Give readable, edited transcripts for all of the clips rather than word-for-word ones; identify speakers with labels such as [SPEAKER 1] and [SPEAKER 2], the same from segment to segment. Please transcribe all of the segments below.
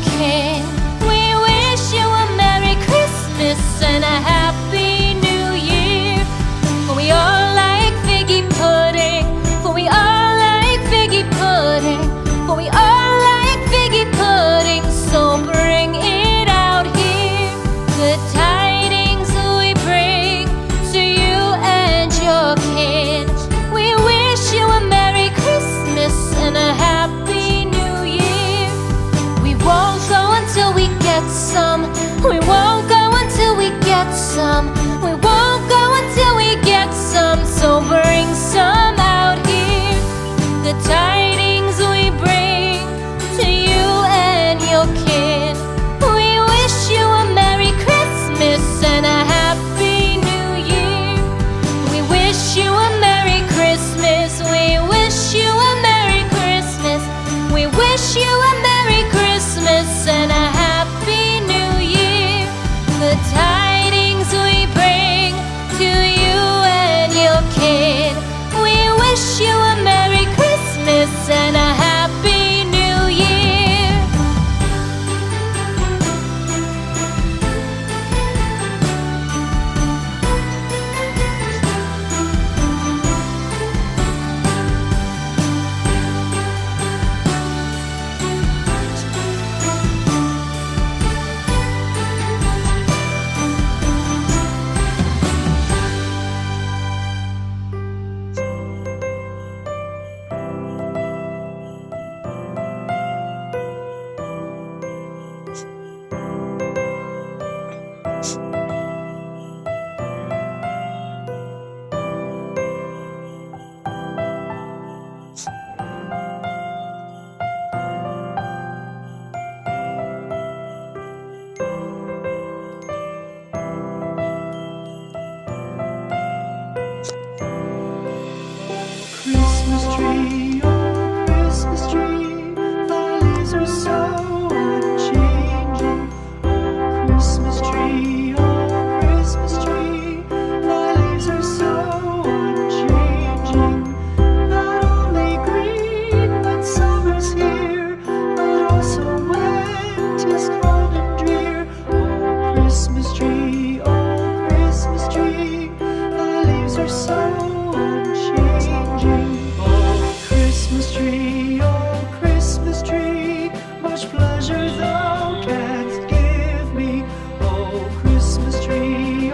[SPEAKER 1] kin. We wish you a Merry Christmas and a Happy New Year. For we all like figgy pudding, for we all like figgy pudding, for we all like figgy pudding, so bring it out here. Good tidings we bring to you and your kin. We wish you a Merry Christmas and a Happy New Year. We won't go until we get some. We won't go until we get some. We won't go until we get some. So bring some out here. The tidings we bring to you and your kin. We wish you a Merry Christmas and a Happy New Year. We wish you a Merry Christmas. We wish you a Merry Christmas. We wish you a Merry Christmas and a Happy New Year. The tidings we bring to you and your kid. We wish you a Merry Christmas and a Happy New Year.
[SPEAKER 2] Christmas tree, oh Christmas tree, thy leaves are so unchanging. Oh Christmas tree, oh Christmas tree, thy leaves are so unchanging. Not only green when summer's here, but also when 'tis cold and drear. Oh Christmas tree, thy leaves are so unchanging. Oh Christmas tree, much pleasure thou canst give me. Oh Christmas tree,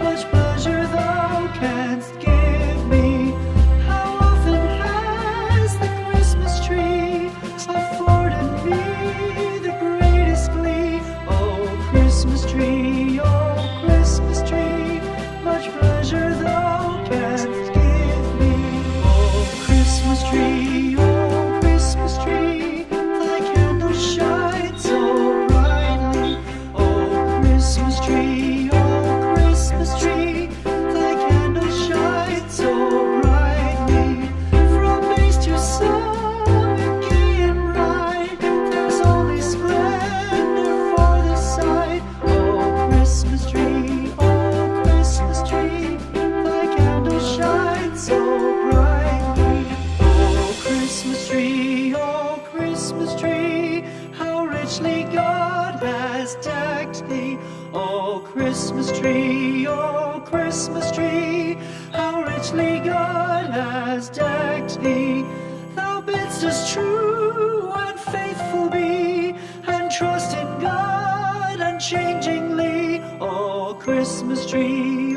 [SPEAKER 2] much pleasure thou canst give me. How often has the Christmas tree afforded me the greatest glee? Oh Christmas tree, much pleasure thou canst give me. Oh Christmas tree, thy candles shine so brightly. Oh Christmas tree, thy candles shine so brightly. From base to summit, gay and bright, there's only splendor for the sight. Oh Christmas tree, thy candles shine so brightly. Oh Christmas tree, how richly God has decked thee. Oh Christmas tree, how richly God has decked thee. Thou bidst us true and faithful be, and trust in God unchangingly. Oh Christmas tree,